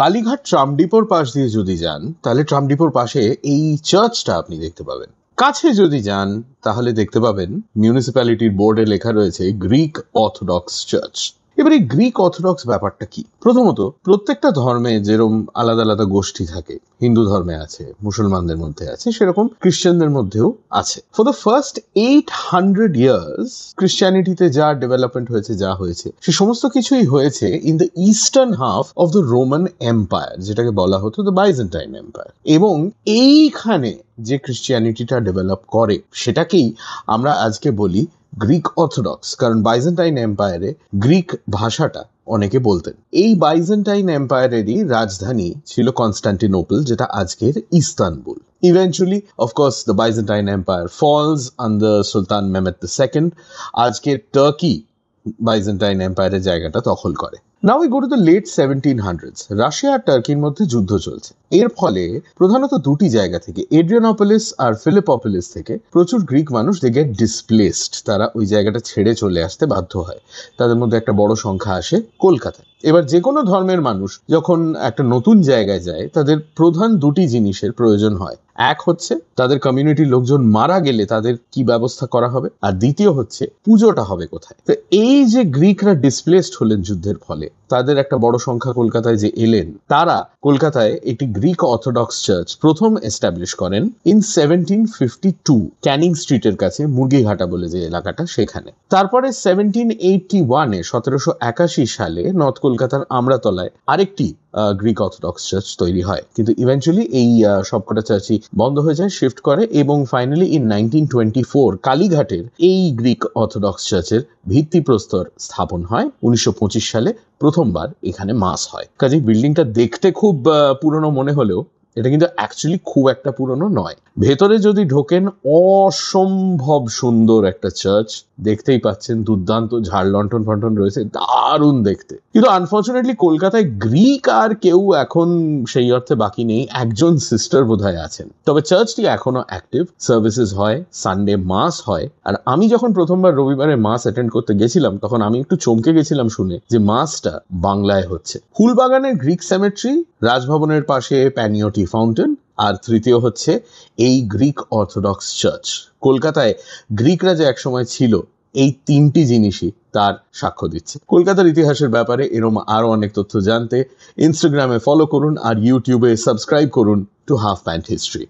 Kalighat tram ডিপোর পাশ দিয়ে যদি যান তাহলে ট্রাম ডিপোর পাশে এই চার্চটা আপনি দেখতে পাবেন। কাছে যদি যান তাহলে দেখতে পাবেন মিউনিসিপ্যালিটির বোর্ডে লেখা রয়েছে গ্রিক অর্থোডক্স চার্চ। এবার এই গ্রিক অর্থোডক্স ব্যাপারটা কি? প্রথমত, প্রত্যেকটা ধর্মে যেরকম আলাদা আলাদা গোষ্ঠী থাকে, হিন্দু ধর্মে আছে, মুসলমানদের মধ্যে আছে, সেরকম খ্রিস্টানদের মধ্যেও আছে। ফর দ্য ফার্স্ট 800 ইয়ার্স ক্রিশ্চিয়ানিটিতে যা ডেভেলপমেন্ট হয়েছে, যা হয়েছে, সে সমস্ত কিছুই হয়েছে in the eastern half of the Roman empire, যেটাকে বলা হতো দ্য বাইজেন্টাইন এম্পায়ার। এবং এইখানে যে ক্রিশ্চিয়ানিটিটা ডেভেলপ করে সেটাকেই আমরা আজকে বলি গ্রিক অর্থোডক্স, কারণ বাইজেন্টাইন এম্পায়ারে গ্রিক ভাষাটা অনেকে বলতেন। এই বাইজেন্টাইন এম্পায়ারেরই রাজধানী ছিল কনস্টান্টিনোপল, যেটা আজকের Istanbul. Eventually, of course, the Byzantine Empire falls under Sultan Mehmed II. আজকের টার্কি বাইজেন্টাইন এম্পায়ারের জায়গাটা দখল করে। Now we go to the late 1700s. Russia আর টার্কির মধ্যে যুদ্ধ চলছে। এর ফলে প্রধানত দুটি জায়গা থেকে, এড্রিয়ানোপলিস আর ফিলিপোপলিস থেকে, প্রচুর গ্রিক মানুষ দে গেট ডিসপ্লেসড। তারা ওই জায়গাটা ছেড়ে চলে আসতে বাধ্য হয়। তাদের মধ্যে একটা বড় সংখ্যা আসে কলকাতায়। এবার যে কোনো ধর্মের মানুষ যখন একটা নতুন জায়গায় যায়, তাদের প্রধান দুটি জিনিসের প্রয়োজন হয়। এক হচ্ছে তাদের কমিউনিটির লোকজন মারা গেলে তাদের কি ব্যবস্থা করা হবে, আর দ্বিতীয় হচ্ছে পুজোটা হবে কোথায়। তো এই যে গ্রিকরা ডিসপ্লেসড হলেন যুদ্ধের ফলে, তাদের একটা বড় সংখ্যা কলকাতায় যে এলেন, তারা কলকাতায় একটি গ্রিক অর্থোডক্স চার্চ প্রথম এস্টাবলিশ করেন ইন 1752 ক্যানিং স্ট্রিটের কাছে, মুরগিঘাটা বলে যে এলাকাটা, সেখানে। তারপরে 1781-এ 1781 সালে নর্থ কলকাতার আমরাতলায় আরেকটি গ্রিক অর্থোডক্স চার্চ তৈরি হয়। কিন্তু ইভেন্চুয়ালি এই সবকটা চার্চই বন্ধ হয়ে যায়, শিফট করে, এবং ফাইনালি ইন 1924 কালীঘাটের এই গ্রিক অর্থোডক্স চার্চের ভিত্তিপ্রস্তর স্থাপন হয়। 1925 সালে প্রথমবার এখানে মাস হয়। কাজেই বিল্ডিংটা দেখতে খুব পুরনো মনে হলেও এটা কিন্তু অ্যাকচুয়ালি খুব একটা পুরনো নয়। ভেতরে যদি ঢোকেন, অসম্ভব সুন্দর একটা চার্চ, দেখতেই পাচ্ছেন, দুর্দান্ত ঝাড় লন্ঠন ফন্টন রয়েছে, দারুণ দেখতে। কিন্তু আনফর্চুনেটলি কলকাতায় গ্রিক আর কেউ এখন সেই অর্থে বাকি নেই। একজন সিস্টার বোধহয় আছেন, তবে চার্চটি এখনো অ্যাক্টিভ, সার্ভিসেস হয়, সানডে মাস হয়। আর আমি যখন প্রথমবার রবিবারে মাস অ্যাটেন্ড করতে গেছিলাম, তখন আমি একটু চমকে গেছিলাম শুনে যে মাসটা বাংলায় হচ্ছে। ফুলবাগানের গ্রিক সেমেট্রি, রাজভবনের পাশে প্যানিওটি ফাউন্টেন, আর তৃতীয় হচ্ছে এই গ্রিক অর্থোডক্স চার্চ। কলকাতায় গ্রিকরা যে একসময় ছিল, এই তিনটি জিনিসই তার সাক্ষ্য দিচ্ছে। কলকাতার ইতিহাসের ব্যাপারে এরকম আরো অনেক তথ্য জানতে ইনস্টাগ্রামে ফলো করুন আর ইউটিউবে সাবস্ক্রাইব করুন টু হাফ প্যান্ট হিস্ট্রি।